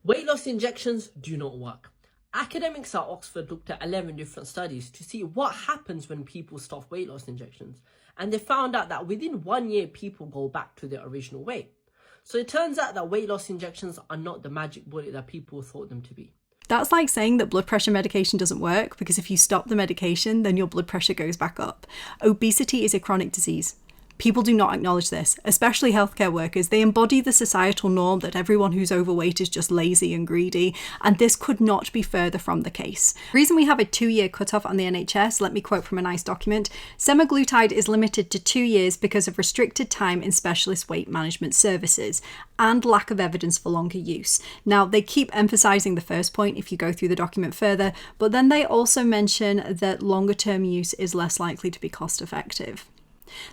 Weight loss injections do not work. Academics at Oxford looked at 11 different studies to see what happens when people stop weight loss injections. And they found out that within 1 year, people go back to their original weight. So it turns out that weight loss injections are not the magic bullet that people thought them to be. That's like saying that blood pressure medication doesn't work because if you stop the medication, then your blood pressure goes back up. Obesity is a chronic disease. People do not acknowledge this, especially healthcare workers. They embody the societal norm that everyone who's overweight is just lazy and greedy, and this could not be further from the case. The reason we have a 2-year cutoff on the NHS, let me quote from a nice document, semaglutide is limited to 2 years because of restricted time in specialist weight management services and lack of evidence for longer use. Now, they keep emphasising the first point if you go through the document further, but then they also mention that longer term use is less likely to be cost effective.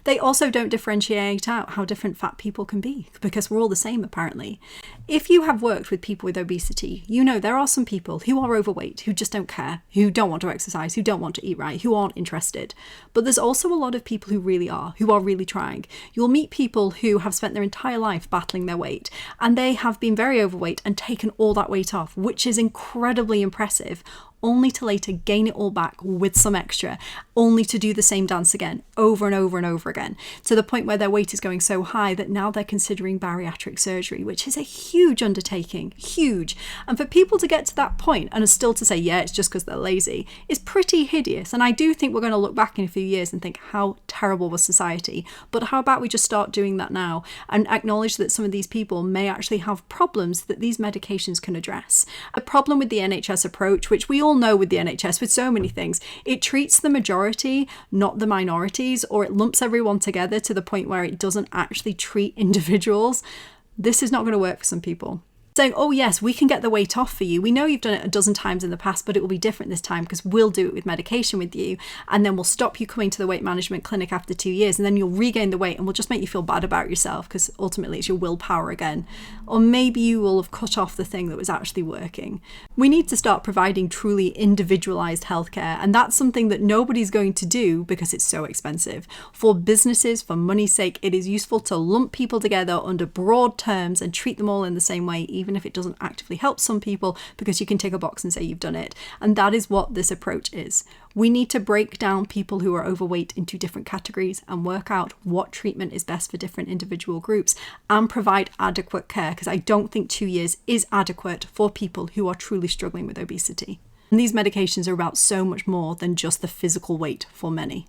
They also don't differentiate out how different fat people can be, because we're all the same apparently. If you have worked with people with obesity, you know there are some people who are overweight, who just don't care, who don't want to exercise, who don't want to eat right, who aren't interested. But there's also a lot of people who are really trying. You'll meet people who have spent their entire life battling their weight, and they have been very overweight and taken all that weight off, which is incredibly impressive, only to later gain it all back with some extra, only to do the same dance again, over and over and over again, to the point where their weight is going so high that now they're considering bariatric surgery, which is a huge undertaking, huge. And for people to get to that point and still to say, yeah, it's just because they're lazy, is pretty hideous. And I do think we're going to look back in a few years and think, how terrible was society? But how about we just start doing that now and acknowledge that some of these people may actually have problems that these medications can address. A problem with the NHS approach, which we all know with the NHS, with so many things, it treats the majority, not the minorities, or it lumps everyone together to the point where it doesn't actually treat individuals. This is not going to work for some people. Saying, oh yes, we can get the weight off for you. We know you've done it a dozen times in the past, but it will be different this time because we'll do it with medication with you. And then we'll stop you coming to the weight management clinic after 2 years. And then you'll regain the weight and we'll just make you feel bad about yourself because ultimately it's your willpower again. Or maybe you will have cut off the thing that was actually working. We need to start providing truly individualized healthcare. And that's something that nobody's going to do because it's so expensive. For businesses, for money's sake, it is useful to lump people together under broad terms and treat them all in the same way, even if it doesn't actively help some people, because you can tick a box and say you've done it. And that is what this approach is. We need to break down people who are overweight into different categories and work out what treatment is best for different individual groups and provide adequate care, because I don't think 2 years is adequate for people who are truly struggling with obesity. And these medications are about so much more than just the physical weight for many.